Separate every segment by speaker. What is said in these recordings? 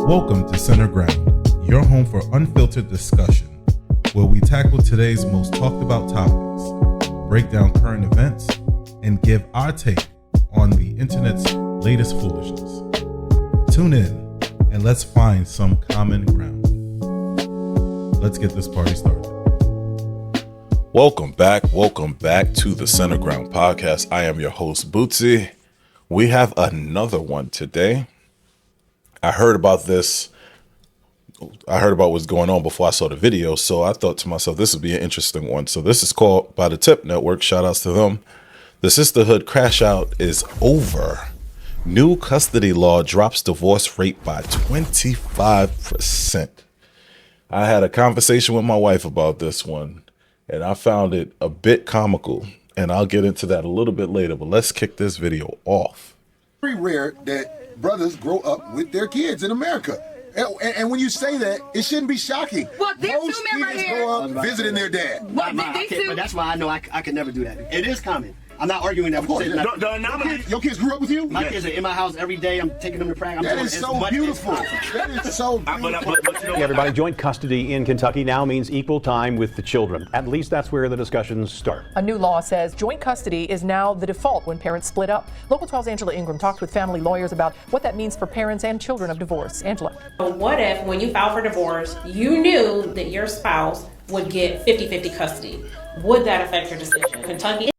Speaker 1: Welcome to Center Ground, your home for unfiltered discussion, where we tackle today's most talked about topics, break down current events, and give our take on the internet's latest foolishness. Tune in and let's find some common ground. Let's get this party started.
Speaker 2: Welcome back to the Center Ground podcast. I am your host, Bootsy. We have another one today. I heard about what's going on before I saw the video, so I thought to myself, this would be an interesting one. So this is called By the Tip Network. Shout outs to them. The sisterhood crash out is over. New custody law drops divorce rate by 25%. I had a conversation with my wife about this one, and I found it a bit comical, and I'll get into that a little bit later, but let's kick this video off.
Speaker 3: Very rare that brothers grow up with their kids in America. And when you say that, it shouldn't be shocking.
Speaker 4: Well,
Speaker 3: most kids grow up visiting their dad.
Speaker 4: But
Speaker 5: that's why I know I could never do that. It is common. I'm not arguing that.
Speaker 3: Of course. Your kids grew up with you?
Speaker 5: My kids are in my house every day. I'm taking them to practice.
Speaker 3: That is so beautiful. That is so beautiful.
Speaker 6: Hey everybody, joint custody in Kentucky now means equal time with the children. At least that's where the discussions start.
Speaker 7: A new law says joint custody is now the default when parents split up. Local 12's Angela Ingram talked with family lawyers about what that means for parents and children of divorce. Angela.
Speaker 8: What if when you filed for divorce, you knew that your spouse would get 50-50 custody? Would that affect your decision? Kentucky.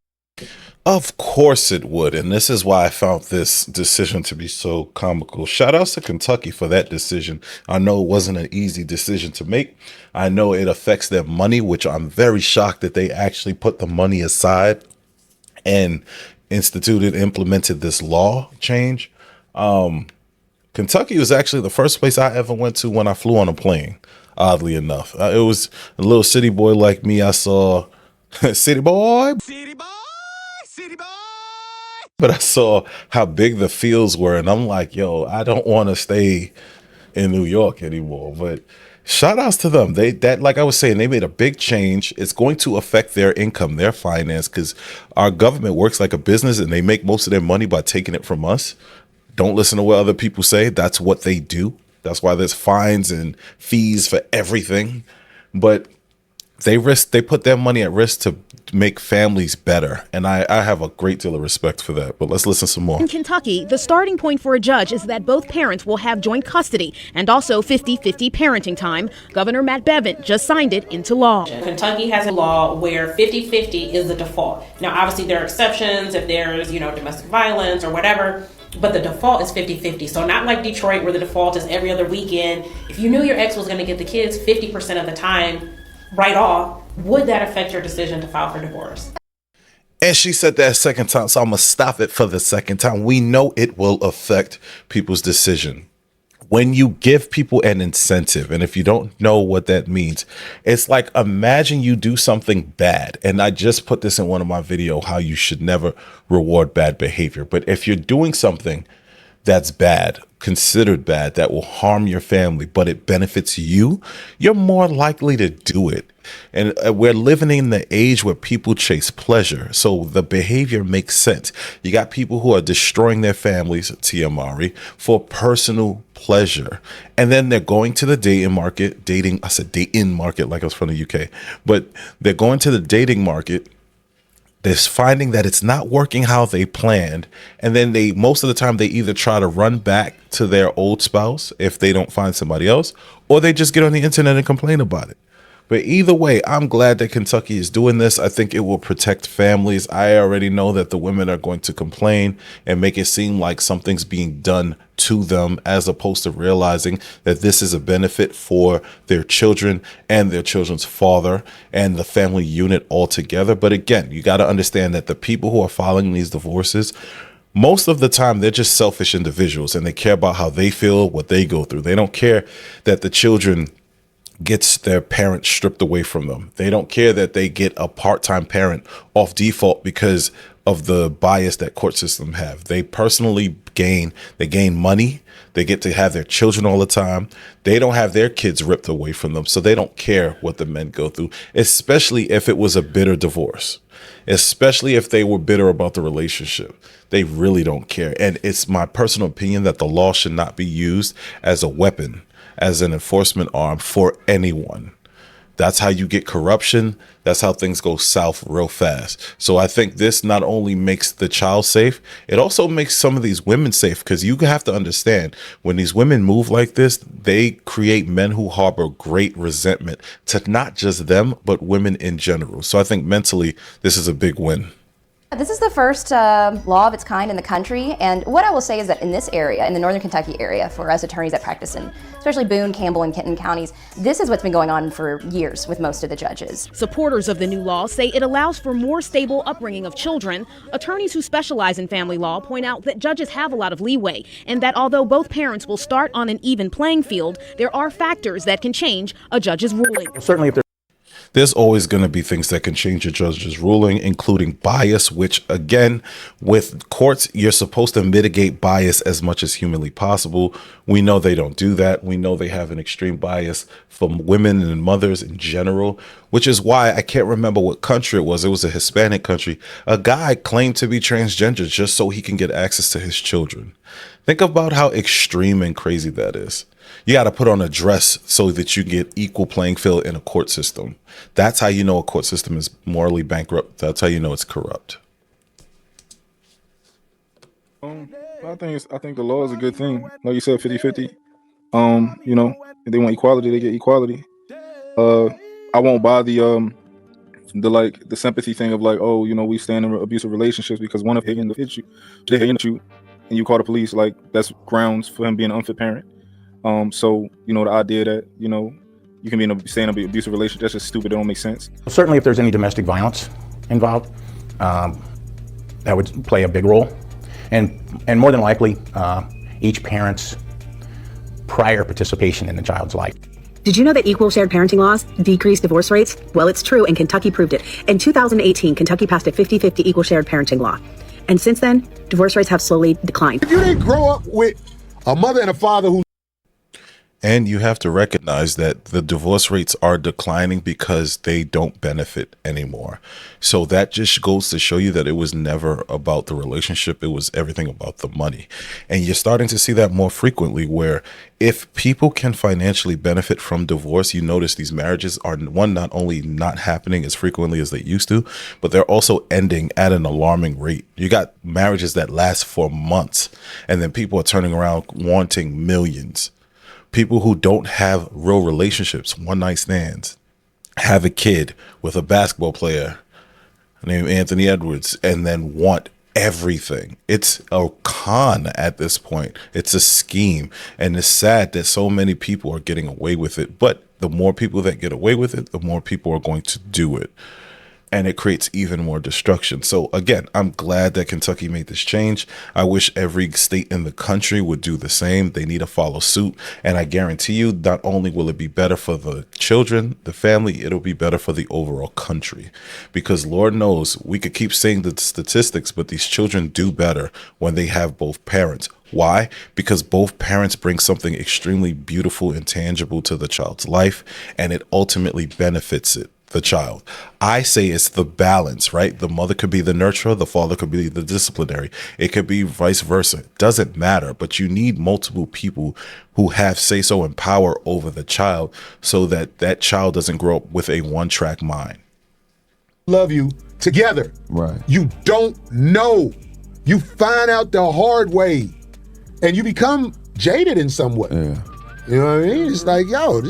Speaker 2: Of course it would, and this is why I found this decision to be so comical. Shout outs to Kentucky for that decision. I know it wasn't an easy decision to make. I know it affects their money, which I'm very shocked that they actually put the money aside and implemented this law change. Kentucky was actually the first place I ever went to when I flew on a plane, oddly enough. It was a little city boy like me. I saw city boy. But I saw how big the fields were, and I'm like, yo, I don't want to stay in New York anymore. But shout outs to them. Like I was saying, they made a big change. It's going to affect their income, their finance, because our government works like a business and they make most of their money by taking it from us. Don't listen to what other people say. That's what they do. That's why there's fines and fees for everything. But they put their money at risk to make families better. And I have a great deal of respect for that. But let's listen some more.
Speaker 9: In Kentucky, the starting point for a judge is that both parents will have joint custody and also 50-50 parenting time. Governor Matt Bevin just signed it into law.
Speaker 8: Kentucky has a law where 50-50 is the default. Now, obviously, there are exceptions if there's, domestic violence or whatever. But the default is 50-50. So not like Detroit where the default is every other weekend. If you knew your ex was going to get the kids 50% of the time right off, would that affect your decision to file for divorce?
Speaker 2: And she said that a second time, so I'm going to stop it for the second time. We know it will affect people's decision. When you give people an incentive, and if you don't know what that means, it's like imagine you do something bad. And I just put this in one of my videos, how you should never reward bad behavior. But if you're doing something that's bad, considered bad, that will harm your family, but it benefits you, you're more likely to do it. And we're living in the age where people chase pleasure. So the behavior makes sense. You got people who are destroying their families, Tia Mari, for personal pleasure. And then they're going to the dating market, I said dating market like I was from the UK, but they're going to the dating market. They're finding that it's not working how they planned. And then most of the time, they either try to run back to their old spouse if they don't find somebody else, or they just get on the internet and complain about it. But either way, I'm glad that Kentucky is doing this. I think it will protect families. I already know that the women are going to complain and make it seem like something's being done to them, as opposed to realizing that this is a benefit for their children and their children's father and the family unit altogether. But again, you got to understand that the people who are filing these divorces, most of the time, they're just selfish individuals and they care about how they feel, what they go through. They don't care that the children gets their parent stripped away from them. They don't care that they get a part-time parent off default because of the bias that court system have. They personally gain money. They get to have their children all the time. They don't have their kids ripped away from them. So they don't care what the men go through, especially if it was a bitter divorce. especially if they were bitter about the relationship. They really don't care. And it's my personal opinion that the law should not be used as a weapon, as an enforcement arm for anyone. That's how you get corruption. That's how things go south real fast. So I think this not only makes the child safe, it also makes some of these women safe, because you have to understand, when these women move like this, they create men who harbor great resentment to not just them, but women in general. So I think mentally, this is a big win.
Speaker 4: This is the first law of its kind in the country, and what I will say is that in this area, in the northern Kentucky area, for us attorneys that practice in especially Boone, Campbell, and Kenton counties, this is what's been going on for years with most of the judges.
Speaker 9: Supporters of the new law say it allows for more stable upbringing of children. Attorneys who specialize in family law point out that judges have a lot of leeway, and that although both parents will start on an even playing field, there are factors that can change a judge's ruling.
Speaker 6: Certainly, if
Speaker 2: there's always going to be things that can change a judge's ruling, including bias, which again, with courts, you're supposed to mitigate bias as much as humanly possible. We know they don't do that. We know they have an extreme bias from women and mothers in general, which is why I can't remember what country it was. It was a Hispanic country. A guy claimed to be transgender just so he can get access to his children. Think about how extreme and crazy that is. You got to put on a dress so that you get equal playing field in a court system. That's how you know a court system is morally bankrupt. That's how you know it's corrupt.
Speaker 10: I think the law is a good thing. Like you said, 50-50. If they want equality, they get equality. I won't buy the sympathy thing of like, oh, we stand in abusive relationships because one of hitting hit you, they hitting you, and you call the police. Like, that's grounds for him being an unfit parent. So the idea that you can be in a abusive relationship, that's just stupid. It don't make sense.
Speaker 6: Certainly, if there's any domestic violence involved, that would play a big role, and more than likely, each parent's prior participation in the child's life.
Speaker 11: Did you know that equal shared parenting laws decrease divorce rates? Well, it's true, and Kentucky proved it. In 2018, Kentucky passed a 50-50 equal shared parenting law. And since then, divorce rates have slowly declined.
Speaker 3: If you didn't grow up with a mother and a father who...
Speaker 2: And you have to recognize that the divorce rates are declining because they don't benefit anymore. So that just goes to show you that it was never about the relationship. It was everything about the money. And you're starting to see that more frequently, where if people can financially benefit from divorce, you notice these marriages are, one, not only not happening as frequently as they used to, but they're also ending at an alarming rate. You got marriages that last for months, and then people are turning around wanting millions. People who don't have real relationships, one-night stands, have a kid with a basketball player named Anthony Edwards, and then want everything. It's a con at this point. It's a scheme. And it's sad that so many people are getting away with it. But the more people that get away with it, the more people are going to do it. And it creates even more destruction. So again, I'm glad that Kentucky made this change. I wish every state in the country would do the same. They need to follow suit. And I guarantee you, not only will it be better for the children, the family, it'll be better for the overall country. Because Lord knows, we could keep saying the statistics, but these children do better when they have both parents. Why? Because both parents bring something extremely beautiful and tangible to the child's life, and it ultimately benefits the child. I say it's the balance, right? The mother could be the nurturer, the father could be the disciplinary. It could be vice versa. It doesn't matter, but you need multiple people who have say-so and power over the child so that that child doesn't grow up with a one-track mind.
Speaker 3: Love you together.
Speaker 12: Right.
Speaker 3: You don't know. You find out the hard way, and you become jaded in some way.
Speaker 12: Yeah.
Speaker 3: You know what I mean? It's like, yo,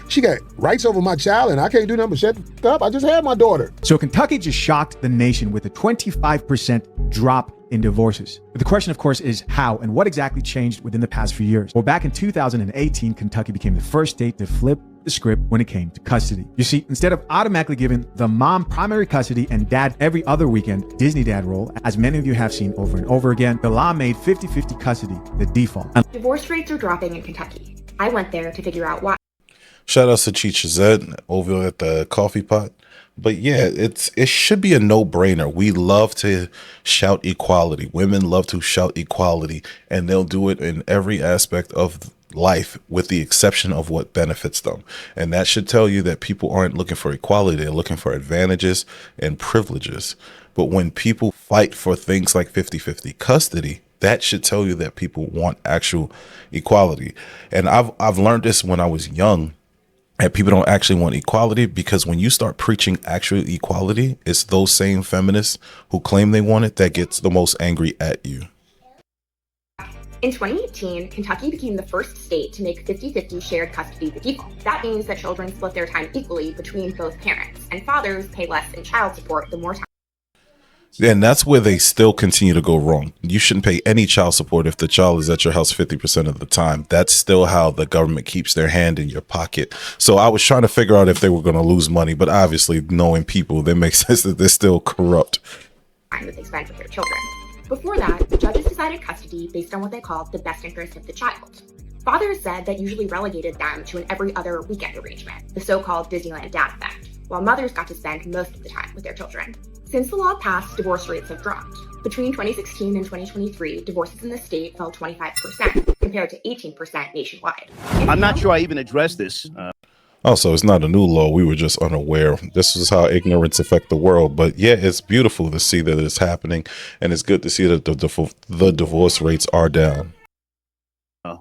Speaker 3: she got rights over my child, and I can't do nothing but shut up. I just had my daughter.
Speaker 13: So Kentucky just shocked the nation with a 25% drop in divorces. But the question, of course, is how and what exactly changed within the past few years? Well, back in 2018, Kentucky became the first state to flip the script when it came to custody. You see, instead of automatically giving the mom primary custody and dad every other weekend Disney dad role, as many of you have seen over and over again, the law made 50-50 custody the default.
Speaker 14: Divorce rates are dropping in Kentucky. I went there to figure out why.
Speaker 2: Shout out to Cheech Zed over at the coffee pot. But yeah, it should be a no-brainer. We love to shout equality. Women love to shout equality, and they'll do it in every aspect of life with the exception of what benefits them. And that should tell you that people aren't looking for equality. They're looking for advantages and privileges. But when people fight for things like 50-50 custody, that should tell you that people want actual equality. And I've learned this when I was young, that people don't actually want equality, because when you start preaching actual equality, it's those same feminists who claim they want it that gets the most angry at you.
Speaker 14: In 2018, Kentucky became the first state to make 50-50 shared custody the default. That means that children split their time equally between both parents, and fathers pay less in child support the more time.
Speaker 2: And that's where they still continue to go wrong. You shouldn't pay any child support if the child is at your house 50% of the time. That's still how the government keeps their hand in your pocket. So I was trying to figure out if they were going to lose money, but obviously knowing people, that makes sense that they're still corrupt.
Speaker 14: That they spend with their children. Before that, the judges decided custody based on what they called the best interest of the child. Fathers said that usually relegated them to an every other weekend arrangement, the so-called Disneyland dad effect, while mothers got to spend most of the time with their children. Since the law passed, divorce rates have dropped. Between 2016 and 2023, divorces in the state fell 25%, compared to 18% nationwide.
Speaker 12: I'm not sure I even addressed this.
Speaker 2: Also, it's not a new law. We were just unaware. This is how ignorance affects the world. But yeah, it's beautiful to see that it's happening. And it's good to see that the divorce rates are down.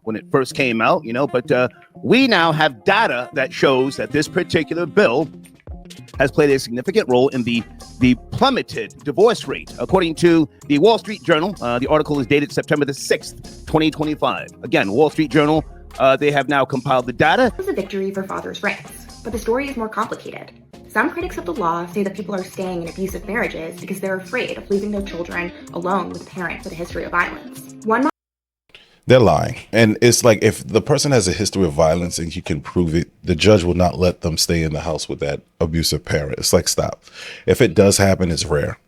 Speaker 12: When it first came out, but we now have data that shows that this particular bill has played a significant role in the plummeted divorce rate. According to the Wall Street Journal, the article is dated September the 6th, 2025. Again, Wall Street Journal, they have now compiled the data.
Speaker 14: It was a victory for fathers' rights, but the story is more complicated. Some critics of the law say that people are staying in abusive marriages because they're afraid of leaving their children alone with a parent with a history of violence.
Speaker 2: They're lying. And it's like, if the person has a history of violence and you can prove it, the judge will not let them stay in the house with that abusive parent. It's like, stop. If it does happen, it's rare,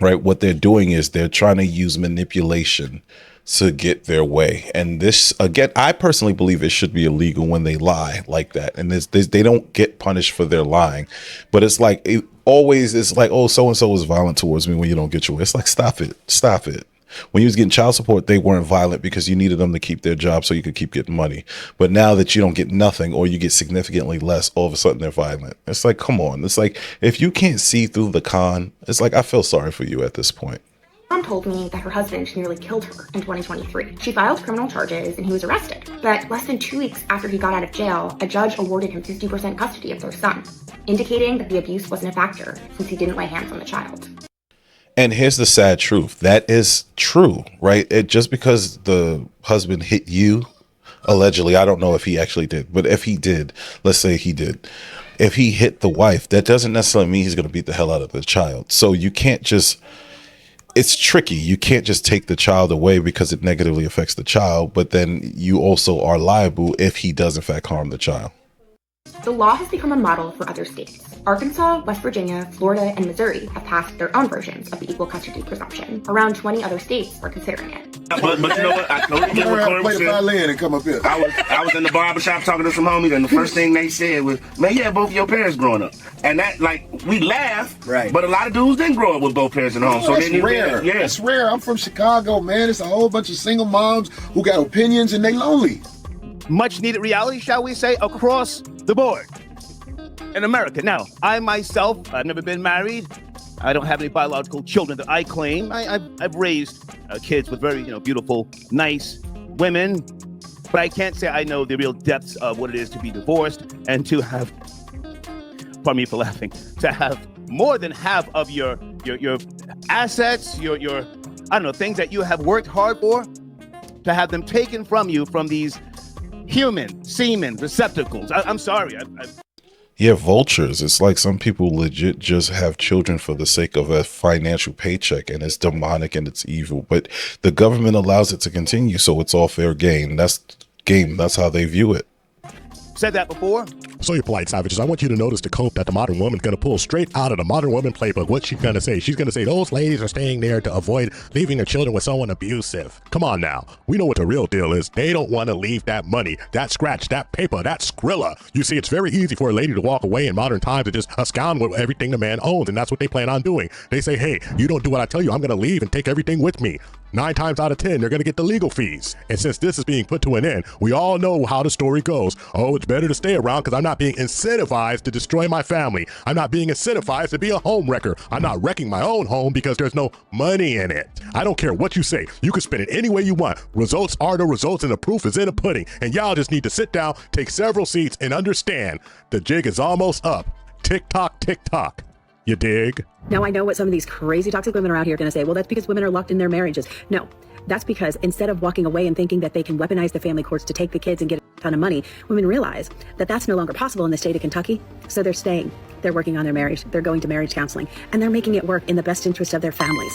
Speaker 2: right? What they're doing is they're trying to use manipulation to get their way. And this, again, I personally believe it should be illegal when they lie like that. And they don't get punished for their lying. But it's like, it always is like, oh, so-and-so was violent towards me when you don't get your way. It's like, stop it. Stop it. When you was getting child support, they weren't violent because you needed them to keep their job so you could keep getting money. But now that you don't get nothing, or you get significantly less, all of a sudden they're violent. It's like, come on. It's like, if you can't see through the con, it's like, I feel sorry for you at this point.
Speaker 14: Mom told me that her husband nearly killed her in 2023. She filed criminal charges and he was arrested. But less than 2 weeks after he got out of jail, a judge awarded him 50% custody of their son, indicating that the abuse wasn't a factor since he didn't lay hands on the child.
Speaker 2: And here's the sad truth. That is true, right? Just because the husband hit you, allegedly, I don't know if he actually did, but if he did, let's say he did, if he hit the wife, that doesn't necessarily mean he's going to beat the hell out of the child. So you can't just, it's tricky. You can't just take the child away because it negatively affects the child, but then you also are liable if he does in fact harm the child.
Speaker 14: The law has become a model for other states. Arkansas, West Virginia, Florida, and Missouri have passed their own versions of the equal custody presumption. Around 20 other states are considering it.
Speaker 5: But you know what? I totally get what Corey said.
Speaker 3: And come up here.
Speaker 5: I was in the barbershop talking to some homies, and the first thing they said was, "Man, you had both of your parents growing up," and that, like, we laugh, right? But a lot of dudes didn't grow up with both parents at home, so
Speaker 3: that's rare. Yeah, it's rare. I'm from Chicago, man. It's a whole bunch of single moms who got opinions and they lonely.
Speaker 12: Much needed reality, shall we say, across the board in America. Now, I myself, I've never been married. I don't have any biological children that I claim. I've raised kids with very, beautiful, nice women, but I can't say I know the real depths of what it is to be divorced and to have, pardon me for laughing, to have more than half of your assets, your I don't know, things that you have worked hard for, to have them taken from you from these human semen receptacles. I'm sorry.
Speaker 2: Yeah, vultures. It's like some people legit just have children for the sake of a financial paycheck, and it's demonic and it's evil. But the government allows it to continue, so it's all fair game. That's how they view it.
Speaker 12: Said that before.
Speaker 15: So you polite savages, I want you to notice the cope that the modern woman's going to pull straight out of the modern woman playbook. What's she going to say? She's going to say those ladies are staying there to avoid leaving their children with someone abusive. Come on now. We know what the real deal is. They don't want to leave that money, that scratch, that paper, that Skrilla. You see, it's very easy for a lady to walk away in modern times and just abscond with everything the man owns, and that's what they plan on doing. They say, hey, you don't do what I tell you, I'm going to leave and take everything with me. 9 times out of 10, they're going to get the legal fees. And since this is being put to an end, we all know how the story goes. Oh, it's better to stay around because I'm not being incentivized to destroy my family. I'm not being incentivized to be a home wrecker. I'm not wrecking my own home because there's no money in it. I don't care what you say. You can spin it any way you want. Results are the results and the proof is in the pudding. And y'all just need to sit down, take several seats, and understand the jig is almost up. Tick tock, tick tock. You dig?
Speaker 11: Now, I know what some of these crazy toxic women around here are going to say. Well, that's because women are locked in their marriages. No, that's because instead of walking away and thinking that they can weaponize the family courts to take the kids and get a ton of money, women realize that that's no longer possible in the state of Kentucky. So they're staying. They're working on their marriage. They're going to marriage counseling. And they're making it work in the best interest of their families.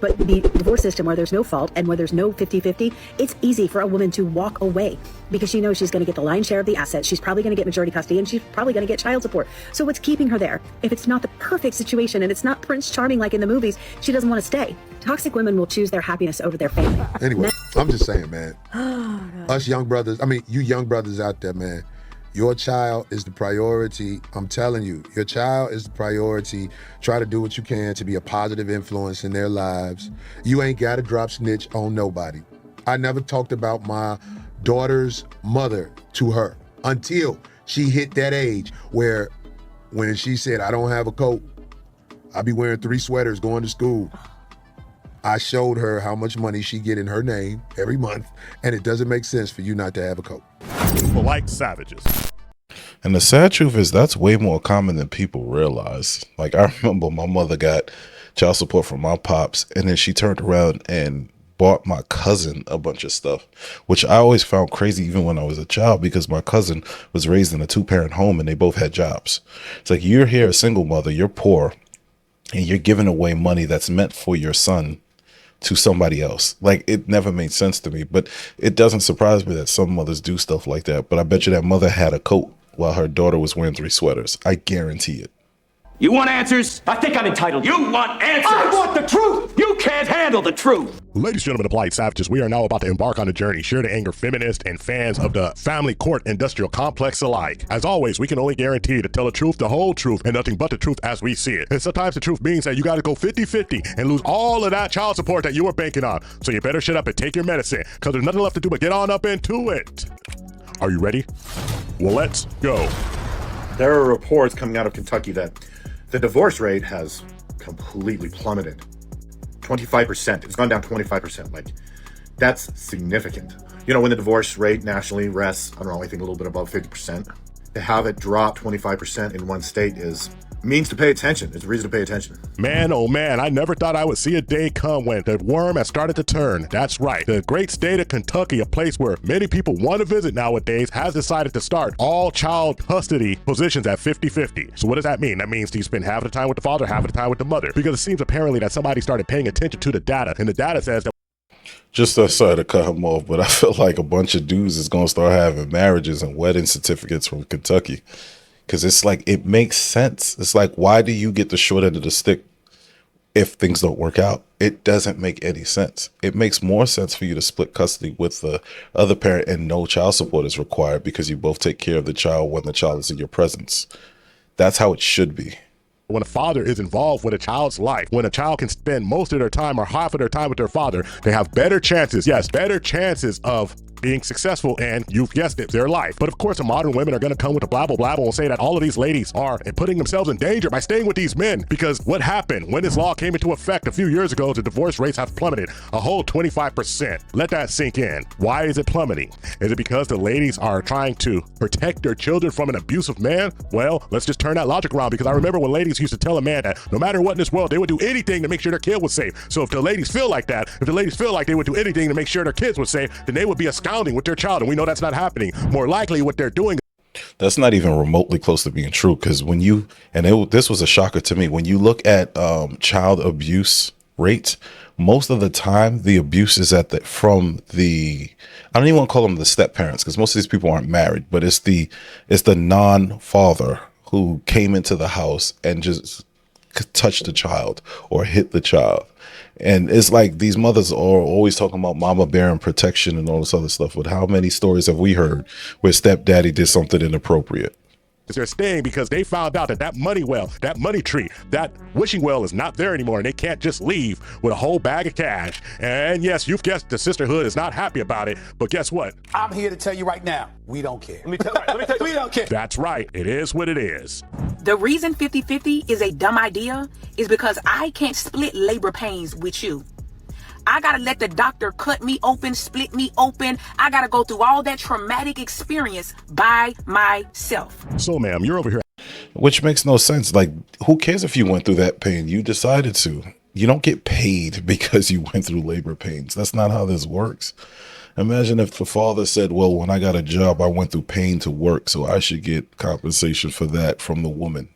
Speaker 11: But the divorce system where there's no fault and where there's no 50-50, it's easy for a woman to walk away because she knows she's going to get the lion's share of the assets. She's probably going to get majority custody and she's probably going to get child support. So what's keeping her there? If it's not the perfect situation and it's not Prince Charming like in the movies, she doesn't want to stay. Toxic women will choose their happiness over their family.
Speaker 3: Anyway, I'm just saying, man. Us young brothers, you young brothers out there, man. Your child is the priority. I'm telling you, your child is the priority. Try to do what you can to be a positive influence in their lives. You ain't got to drop snitch on nobody. I never talked about my daughter's mother to her until she hit that age where when she said, I don't have a coat, I be wearing 3 sweaters going to school. I showed her how much money she get in her name every month, and it doesn't make sense for you not to have a coat.
Speaker 15: People like savages.
Speaker 2: And the sad truth is that's way more common than people realize. Like, I remember my mother got child support from my pops, and then she turned around and bought my cousin a bunch of stuff, which I always found crazy even when I was a child, because my cousin was raised in a 2-parent home and they both had jobs. It's like, you're here a single mother, you're poor, and you're giving away money that's meant for your son to somebody else. Like, it never made sense to me, but it doesn't surprise me that some mothers do stuff like that. But I bet you that mother had a coat while her daughter was wearing 3 sweaters. I guarantee it.
Speaker 16: You want answers? I think I'm entitled. You want answers? I want the truth! You can't handle the truth!
Speaker 15: Ladies and gentlemen of Polite Savages, we are now about to embark on a journey sure to anger feminists and fans of the family court industrial complex alike. As always, we can only guarantee to tell the truth, the whole truth, and nothing but the truth as we see it. And sometimes the truth means that you gotta go 50-50 and lose all of that child support that you were banking on. So you better shut up and take your medicine, because there's nothing left to do but get on up into it. Are you ready? Well, let's go.
Speaker 17: There are reports coming out of Kentucky that the divorce rate has completely plummeted. 25%. It's gone down 25%. Like, that's significant. You know, when the divorce rate nationally rests, I don't know, I think a little bit above 50%. To have it drop 25% in one state means to pay attention. It's a reason to pay attention.
Speaker 15: Man, oh man, I never thought I would see a day come when the worm has started to turn. That's right. The great state of Kentucky, a place where many people want to visit nowadays, has decided to start all child custody positions at 50-50. So what does that mean? That means you spend half of the time with the father, half of the time with the mother. Because it seems apparently that somebody started paying attention to the data, and the data says that
Speaker 2: Sorry to cut him off, but I feel like a bunch of dudes is going to start having marriages and wedding certificates from Kentucky. Because it's like, it makes sense. It's like, why do you get the short end of the stick if things don't work out? It doesn't make any sense. It makes more sense for you to split custody with the other parent and no child support is required because you both take care of the child when the child is in your presence. That's how it should be.
Speaker 15: When a father is involved with a child's life, when a child can spend most of their time or half of their time with their father, they have better chances, yes, better chances of being successful, and you've guessed it, their life. But of course, the modern women are going to come with a blabble blabble and say that all of these ladies are putting themselves in danger by staying with these men. Because what happened when this law came into effect a few years ago, the divorce rates have plummeted a whole 25%. Let that sink in. Why is it plummeting? Is it because the ladies are trying to protect their children from an abusive man? Well, let's just turn that logic around, because I remember when ladies used to tell a man that no matter what in this world, they would do anything to make sure their kid was safe. So if the ladies feel like that, if the ladies feel like they would do anything to make sure their kids were safe, then they would be astounding with their child, and we know that's not happening. More likely what they're doing,
Speaker 2: that's not even remotely close to being true, because when you, this was a shocker to me, when you look at child abuse rates, most of the time the abuse is from the, I don't even want to call them the step parents, because most of these people aren't married, but it's the non-father who came into the house and just touched the child or hit the child. And it's like these mothers are always talking about mama bear and protection and all this other stuff. But how many stories have we heard where stepdaddy did something inappropriate?
Speaker 15: They're staying because they found out that money well, that money tree, that wishing well is not there anymore, and they can't just leave with a whole bag of cash. And yes, you've guessed, the sisterhood is not happy about it, but guess what?
Speaker 18: I'm here to tell you right now, we don't care. Let me tell you, we don't care.
Speaker 15: That's right. It is what it is.
Speaker 19: The reason 50-50 is a dumb idea is because I can't split labor pains with you. I gotta let the doctor cut me open, split me open. I gotta go through all that traumatic experience by myself.
Speaker 15: So, ma'am, you're over here.
Speaker 2: Which makes no sense. Like, who cares if you went through that pain? You decided to. You don't get paid because you went through labor pains. That's not how this works. Imagine if the father said, well, when I got a job, I went through pain to work, so I should get compensation for that from the woman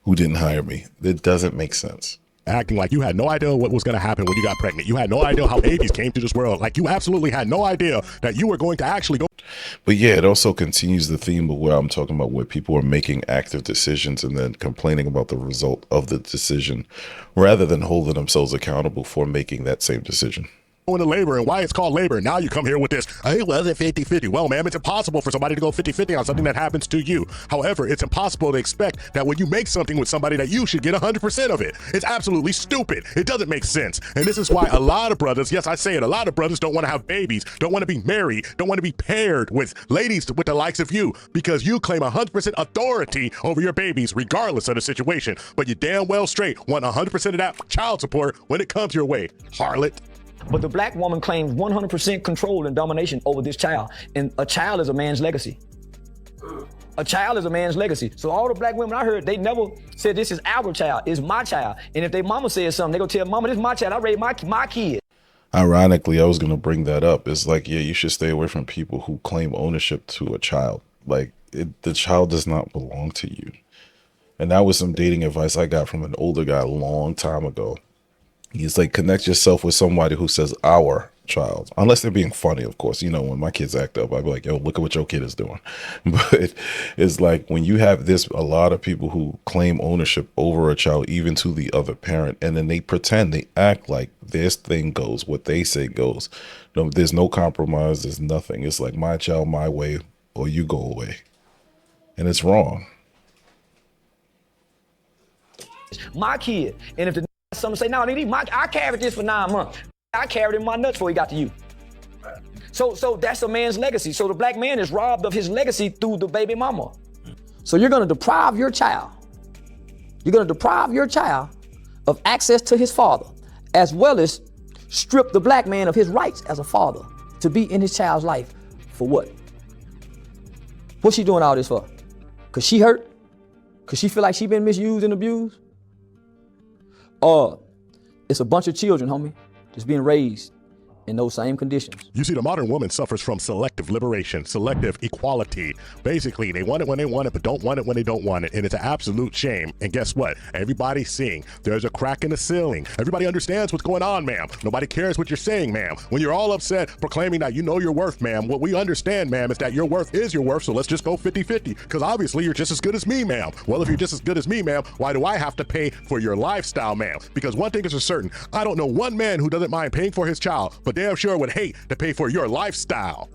Speaker 2: who didn't hire me. It doesn't make sense.
Speaker 15: Acting like you had no idea what was going to happen when you got pregnant. You had no idea how babies came to this world. Like, you absolutely had no idea that you were going to actually go.
Speaker 2: But yeah, it also continues the theme of where I'm talking about, where people are making active decisions and then complaining about the result of the decision rather than holding themselves accountable for making that same decision.
Speaker 15: Into labor and why it's called labor. Now you come here with this, it wasn't 50-50. Well, ma'am, it's impossible for somebody to go 50-50 on something that happens to you. However, it's impossible to expect that when you make something with somebody that you should get 100% of it. It's absolutely stupid. It doesn't make sense. And this is why a lot of brothers, yes, I say it, a lot of brothers don't want to have babies, don't want to be married, don't want to be paired with ladies with the likes of you, because you claim 100% authority over your babies regardless of the situation. But you damn well straight want 100% of that child support when it comes your way, harlot.
Speaker 20: But the black woman claims 100% control and domination over this child. And a child is a man's legacy. A child is a man's legacy. So all the black women I heard, they never said this is our child, it's my child. And if their mama says something, they go tell mama, this is my child, I raised my kid.
Speaker 2: Ironically, I was going to bring that up. It's like, yeah, you should stay away from people who claim ownership to a child. Like, the child does not belong to you. And that was some dating advice I got from an older guy a long time ago. He's like, connect yourself with somebody who says our child, unless they're being funny, of course. You know, when my kids act up, I'd be like, yo, look at what your kid is doing. But it's like, when you have a lot of people who claim ownership over a child, even to the other parent, and then they pretend, they act like this thing goes, what they say goes. No, there's no compromise, there's nothing. It's like, my child, my way, or you go away. And it's wrong.
Speaker 20: My kid. And if the some say, no, I carried this for 9 months. I carried it in my nuts before he got to you. So that's a man's legacy. So the black man is robbed of his legacy through the baby mama. So you're gonna deprive your child. You're gonna deprive your child of access to his father, as well as strip the black man of his rights as a father to be in his child's life. For what? What's she doing all this for? Cause she hurt? Cause she feel like she been misused and abused? It's a bunch of children, homie, just being raised in those same conditions.
Speaker 15: You see, the modern woman suffers from selective liberation, selective equality. Basically, they want it when they want it, but don't want it when they don't want it. And it's an absolute shame. And guess what? Everybody's seeing there's a crack in the ceiling. Everybody understands what's going on, ma'am. Nobody cares what you're saying, ma'am. When you're all upset proclaiming that you know your worth, ma'am, what we understand, ma'am, is that your worth is your worth. So let's just go 50-50, because obviously you're just as good as me, ma'am. Well, if you're just as good as me, ma'am, why do I have to pay for your lifestyle, ma'am? Because one thing is for certain, I don't know one man who doesn't mind paying for his child, but damn sure would hate to pay for your lifestyle.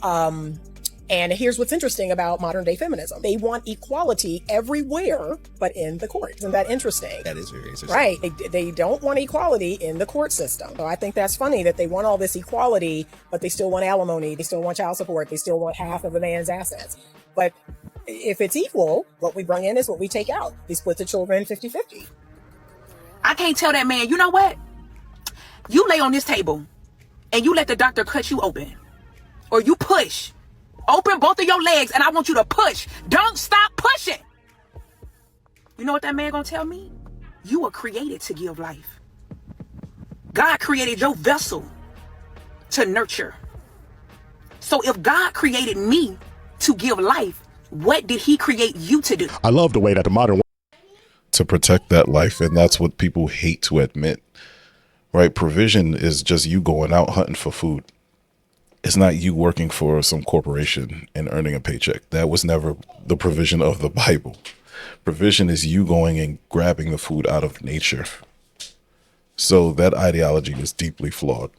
Speaker 21: And here's what's interesting about modern day feminism. They want equality everywhere, but in the court. Isn't that interesting?
Speaker 22: That is very interesting.
Speaker 21: Right. They don't want equality in the court system. So I think that's funny that they want all this equality, but they still want alimony. They still want child support. They still want half of a man's assets. But if it's equal, what we bring in is what we take out. We split the children 50-50.
Speaker 19: I can't tell that man, you know what? You lay on this table and you let the doctor cut you open. Or you push. Open both of your legs and I want you to push. Don't stop pushing. You know what that man gonna tell me? You were created to give life. God created your vessel to nurture. So if God created me to give life, what did he create you to do?
Speaker 15: I love the way that the modern
Speaker 2: to protect that life, and that's what people hate to admit. Right? Provision is just you going out hunting for food. It's not you working for some corporation and earning a paycheck. That was never the provision of the Bible. Provision is you going and grabbing the food out of nature. So that ideology is deeply flawed.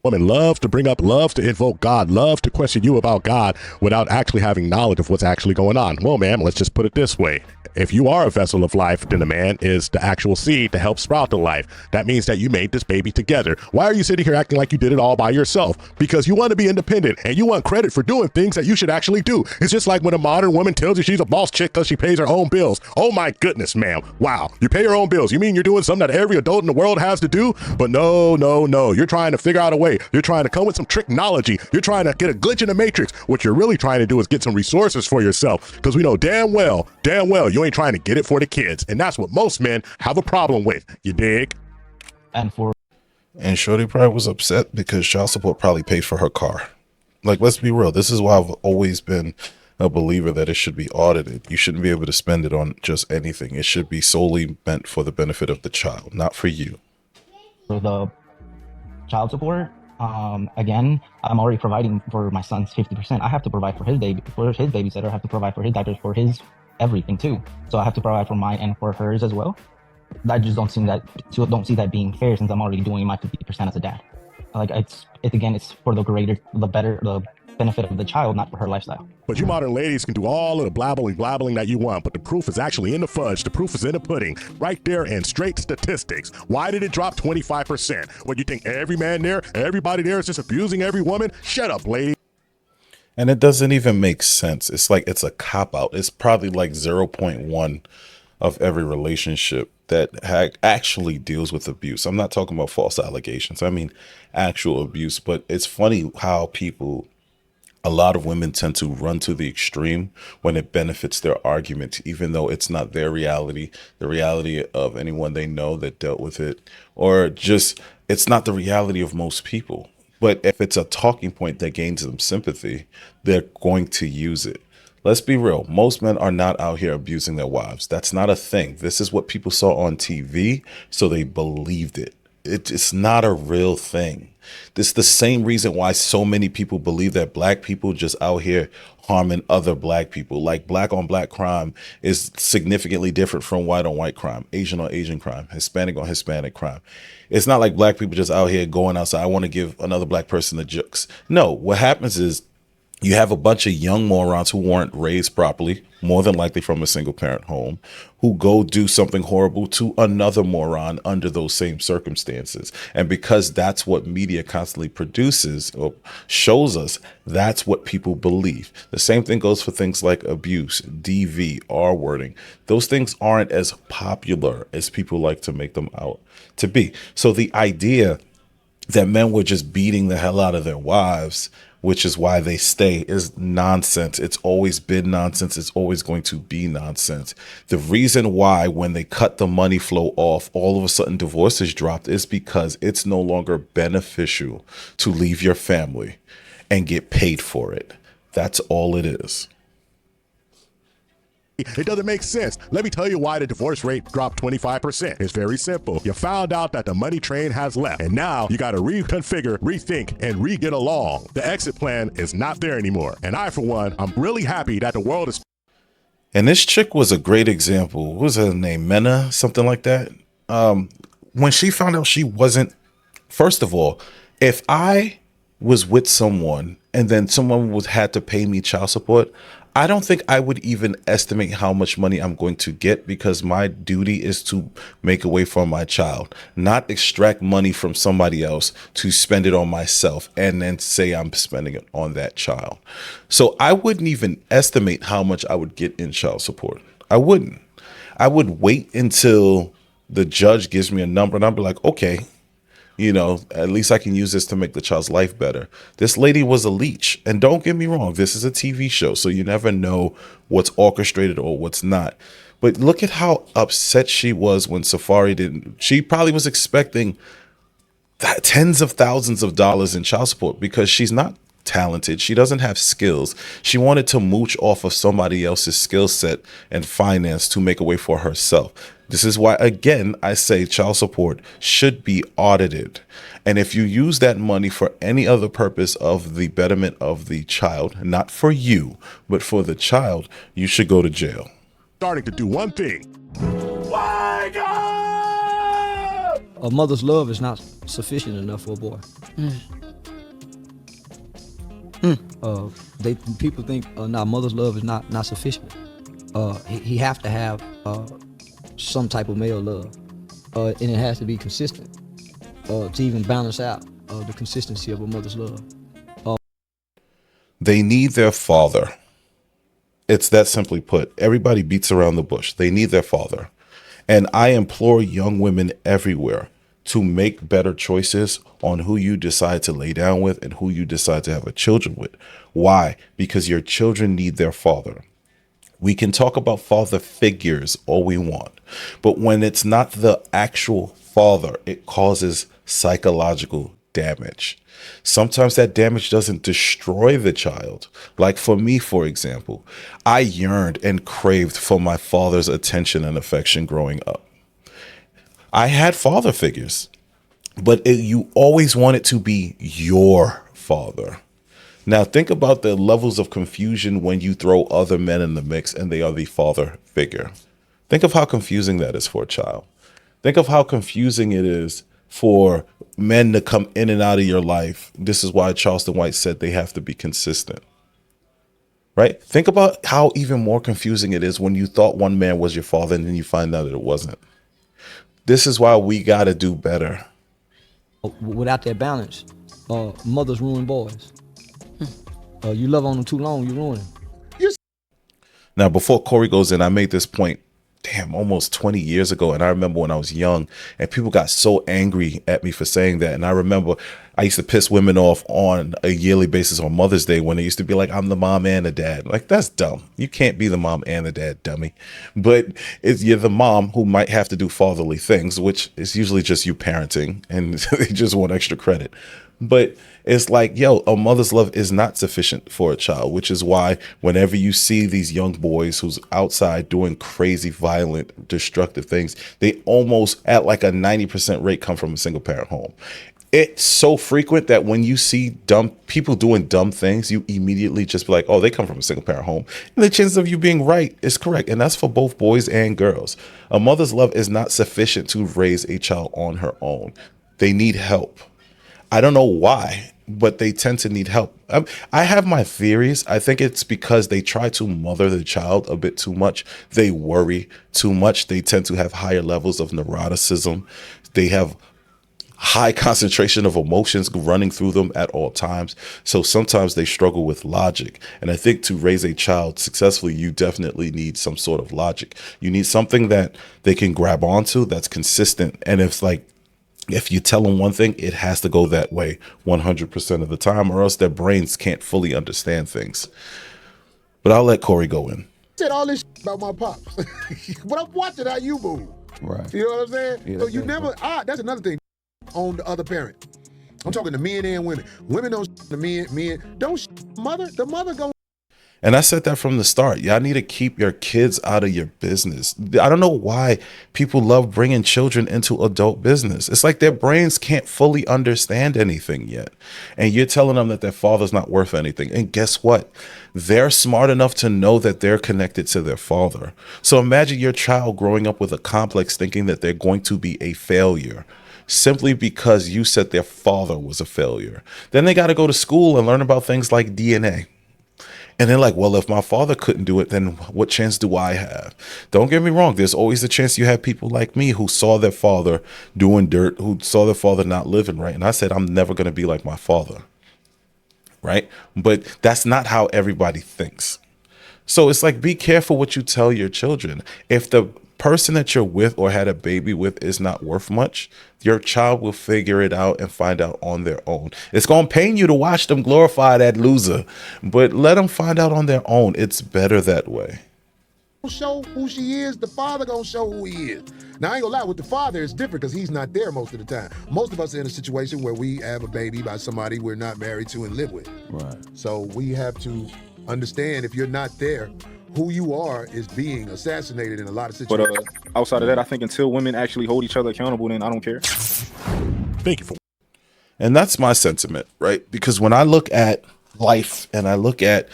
Speaker 15: Woman loves to bring up, loves to invoke God, loves to question you about God without actually having knowledge of what's actually going on. Well, ma'am, let's just put it this way. If you are a vessel of life, then the man is the actual seed to help sprout the life. That means that you made this baby together. Why are you sitting here acting like you did it all by yourself? Because you want to be independent and you want credit for doing things that you should actually do. It's just like when a modern woman tells you she's a boss chick because she pays her own bills. Oh my goodness, ma'am. Wow. You pay your own bills. You mean you're doing something that every adult in the world has to do? But no. You're trying to figure out a way. You're trying to come with some technology. You're trying to get a glitch in the matrix. What you're really trying to do is get some resources for yourself, because we know damn well, you ain't trying to get it for the kids. And that's what most men have a problem with. You dig?
Speaker 2: And Shorty probably was upset because child support probably paid for her car. Like, let's be real. This is why I've always been a believer that it should be audited. You shouldn't be able to spend it on just anything. It should be solely meant for the benefit of the child, not for you.
Speaker 1: For the child support, again, I'm already providing for my son's 50%. I have to provide for his babysitter. I have to provide for his diapers, for his everything too. So I have to provide for mine and for hers as well. I just don't see that being fair, since I'm already doing my 50% as a dad. Like it's for the benefit of the child, not for her lifestyle.
Speaker 15: But you modern ladies can do all of the blabbling that you want, but the proof is actually in the fudge. The proof is in the pudding, right there in straight statistics. Why did it drop 25%? What, you think everybody there is just abusing every woman? Shut up, lady.
Speaker 2: And it doesn't even make sense. It's like it's a cop-out. It's probably like 0.1 of every relationship that actually deals with abuse. I'm not talking about false allegations. I mean actual abuse. But it's funny how a lot of women tend to run to the extreme when it benefits their argument, even though it's not their reality, the reality of anyone they know that dealt with it, or just it's not the reality of most people. But if it's a talking point that gains them sympathy, they're going to use it. Let's be real. Most men are not out here abusing their wives. That's not a thing. This is what people saw on TV, so they believed it. It's not a real thing. This is the same reason why so many people believe that black people just out here harming other black people. Like black on black crime is significantly different from white on white crime, Asian on Asian crime, Hispanic on Hispanic crime. It's not like black people just out here going outside, I want to give another black person the jokes. No, what happens is you have a bunch of young morons who weren't raised properly, more than likely from a single parent home, who go do something horrible to another moron under those same circumstances. And because that's what media constantly produces or shows us, that's what people believe. The same thing goes for things like abuse, DV, R-wording. Those things aren't as popular as people like to make them out to be. So the idea that men were just beating the hell out of their wives, which is why they stay, is nonsense. It's always been nonsense. It's always going to be nonsense. The reason why when they cut the money flow off, all of a sudden divorces dropped is because it's no longer beneficial to leave your family and get paid for it. That's all it is.
Speaker 15: It doesn't make sense. Let me tell you why the divorce rate dropped 25%. It's very simple. You found out that the money train has left, and now you got to reconfigure, rethink, and re-get along. The exit plan is not there anymore. And I, for one, I'm really happy that the world is...
Speaker 2: And this chick was a great example. What was her name? Mena? Something like that. When she found out she wasn't... First of all, if I was with someone and then someone had to pay me child support, I don't think I would even estimate how much money I'm going to get, because my duty is to make a way for my child, not extract money from somebody else to spend it on myself and then say I'm spending it on that child. So I wouldn't even estimate how much I would get in child support. I wouldn't. I would wait until the judge gives me a number and I'll be like, okay, at least I can use this to make the child's life better. This lady was a leech. And don't get me wrong, this is a TV show, so you never know what's orchestrated or what's not. But look at how upset she was when Safari didn't. She probably was expecting tens of thousands of dollars in child support because she's not talented. She doesn't have skills. She wanted to mooch off of somebody else's skill set and finance to make a way for herself. This is why, again, I say child support should be audited. And if you use that money for any other purpose of the betterment of the child, not for you, but for the child, you should go to jail.
Speaker 15: Starting to do one thing.
Speaker 18: Wake up!
Speaker 22: A mother's love is not sufficient enough for a boy.
Speaker 7: People think now mother's love is not sufficient. He have to have some type of male love, and it has to be consistent to even balance out the consistency of a mother's love.
Speaker 2: They need their father. It's that simply put. Everybody beats around the bush. They need their father. And I implore young women everywhere to make better choices on who you decide to lay down with and who you decide to have a children with. Why? Because your children need their father. We can talk about father figures all we want, but when it's not the actual father, it causes psychological damage. Sometimes that damage doesn't destroy the child. Like for me, for example, I yearned and craved for my father's attention and affection growing up. I had father figures, but you always want it to be your father. Now think about the levels of confusion when you throw other men in the mix and they are the father figure. Think of how confusing that is for a child. Think of how confusing it is for men to come in and out of your life. This is why Charleston White said they have to be consistent. Right? Think about how even more confusing it is when you thought one man was your father and then you find out that it wasn't. This is why we got to do better.
Speaker 7: Without that balance, mothers ruin boys. You love on them too long, you ruin them.
Speaker 2: Now, before Corey goes in, I made this point, almost 20 years ago. And I remember when I was young and people got so angry at me for saying that. And I remember I used to piss women off on a yearly basis on Mother's Day when they used to be like, I'm the mom and the dad. Like, that's dumb. You can't be the mom and the dad, dummy. But you're the mom who might have to do fatherly things, which is usually just you parenting and they just want extra credit. But it's like, a mother's love is not sufficient for a child, which is why whenever you see these young boys who's outside doing crazy, violent, destructive things, they almost at like a 90% rate come from a single parent home. It's so frequent that when you see dumb people doing dumb things, you immediately just be like, oh, they come from a single parent home. And the chances of you being right is correct. And that's for both boys and girls. A mother's love is not sufficient to raise a child on her own. They need help. I don't know why, but they tend to need help. I have my theories. I think it's because they try to mother the child a bit too much. They worry too much. They tend to have higher levels of neuroticism. They have high concentration of emotions running through them at all times. So sometimes they struggle with logic. And I think to raise a child successfully, you definitely need some sort of logic. You need something that they can grab onto that's consistent. And if you tell them one thing, it has to go that way 100% of the time, or else their brains can't fully understand things. But I'll let Corey go in.
Speaker 3: Said all this about my pops, but I'm watching how you move.
Speaker 7: Right.
Speaker 3: You know what I'm saying?
Speaker 7: Yeah,
Speaker 3: So you never. That's another thing on the other parent. I'm talking to men and women. Women don't the men don't mother. The mother go.
Speaker 2: And I said that from the start. Y'all need to keep your kids out of your business. I don't know why people love bringing children into adult business. It's like their brains can't fully understand anything yet. And you're telling them that their father's not worth anything. And guess what? They're smart enough to know that they're connected to their father. So imagine your child growing up with a complex thinking that they're going to be a failure simply because you said their father was a failure. Then they got to go to school and learn about things like DNA. And they're like, well, if my father couldn't do it, then what chance do I have? Don't get me wrong. There's always a chance you have people like me who saw their father doing dirt, who saw their father not living right. And I said, I'm never going to be like my father. Right. But that's not how everybody thinks. So it's like, be careful what you tell your children. If the person that you're with or had a baby with is not worth much, your child will figure it out and find out on their own. It's going to pain you to watch them glorify that loser, but let them find out on their own. It's better that way.
Speaker 3: Show who she is. The father gonna show who he is. Now I ain't gonna lie, with the father it's different because he's not there most of the time. Most of us are in a situation where we have a baby by somebody we're not married to and live with.
Speaker 7: Right.
Speaker 3: So we have to understand if you're not there, who you are is being assassinated in a lot of situations.
Speaker 10: But outside of that, I think until women actually hold each other accountable, then I don't care.
Speaker 2: Thank you for. And that's my sentiment, right? Because when I look at life and I look at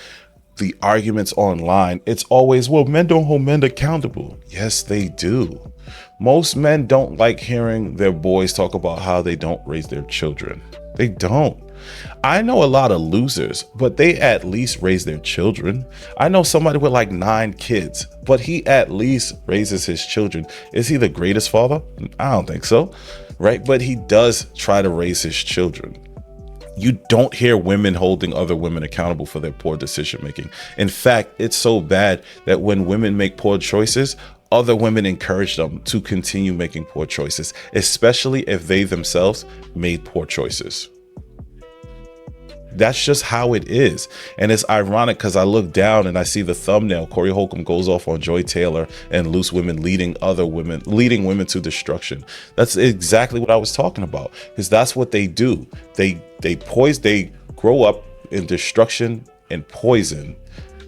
Speaker 2: the arguments online, it's always, well, men don't hold men accountable. Yes, they do. Most men don't like hearing their boys talk about how they don't raise their children. They don't. I know a lot of losers, but they at least raise their children. I know somebody with like 9 kids, but he at least raises his children. Is he the greatest father? I don't think so, right? But he does try to raise his children. You don't hear women holding other women accountable for their poor decision making. In fact, it's so bad that when women make poor choices, other women encourage them to continue making poor choices, especially if they themselves made poor choices. That's just how it is. And it's ironic because I look down and I see the thumbnail. Corey Holcomb goes off on Joy Taylor and loose women leading women to destruction. That's exactly what I was talking about, because that's what they do. They grow up in destruction and poison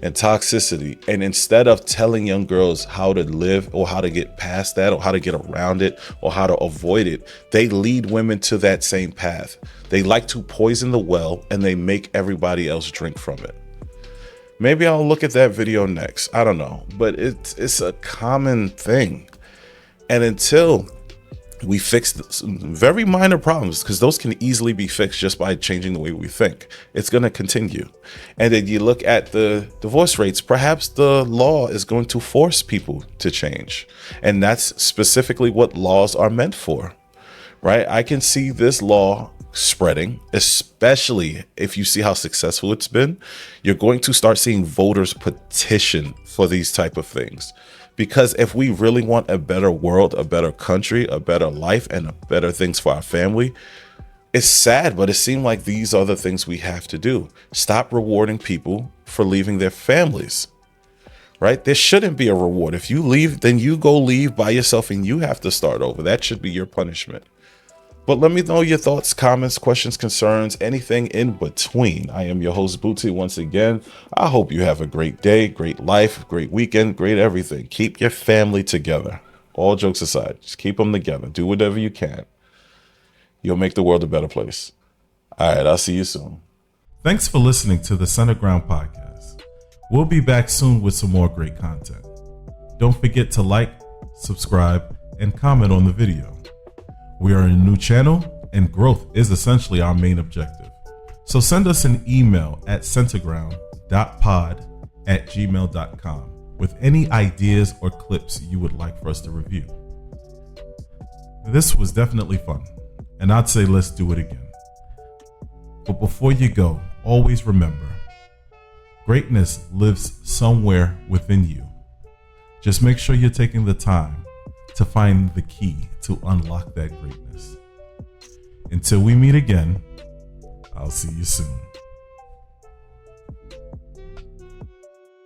Speaker 2: and toxicity. And instead of telling young girls how to live or how to get past that or how to get around it or how to avoid it, they lead women to that same path. They like to poison the well and they make everybody else drink from it. Maybe I'll look at that video next. I don't know, but it's a common thing. And until we fix very minor problems, because those can easily be fixed just by changing the way we think, it's going to continue. And then you look at the divorce rates, perhaps the law is going to force people to change. And that's specifically what laws are meant for, right? I can see this law spreading, especially if you see how successful it's been. You're going to start seeing voters petition for these type of things. Because if we really want a better world, a better country, a better life, and better things for our family, it's sad, but it seems like these are the things we have to do. Stop rewarding people for leaving their families, right? There shouldn't be a reward. If you leave, then you go leave by yourself and you have to start over. That should be your punishment. But let me know your thoughts, comments, questions, concerns, anything in between. I am your host, Booty, once again. I hope you have a great day, great life, great weekend, great everything. Keep your family together. All jokes aside, just keep them together. Do whatever you can. You'll make the world a better place. All right, I'll see you soon.
Speaker 8: Thanks for listening to the Center Ground Podcast. We'll be back soon with some more great content. Don't forget to like, subscribe, and comment on the video. We are in a new channel, and growth is essentially our main objective. So send us an email at centerground.pod@gmail.com with any ideas or clips you would like for us to review. This was definitely fun, and I'd say let's do it again. But before you go, always remember, greatness lives somewhere within you. Just make sure you're taking the time to find the key to unlock that greatness. Until we meet again, I'll see you soon.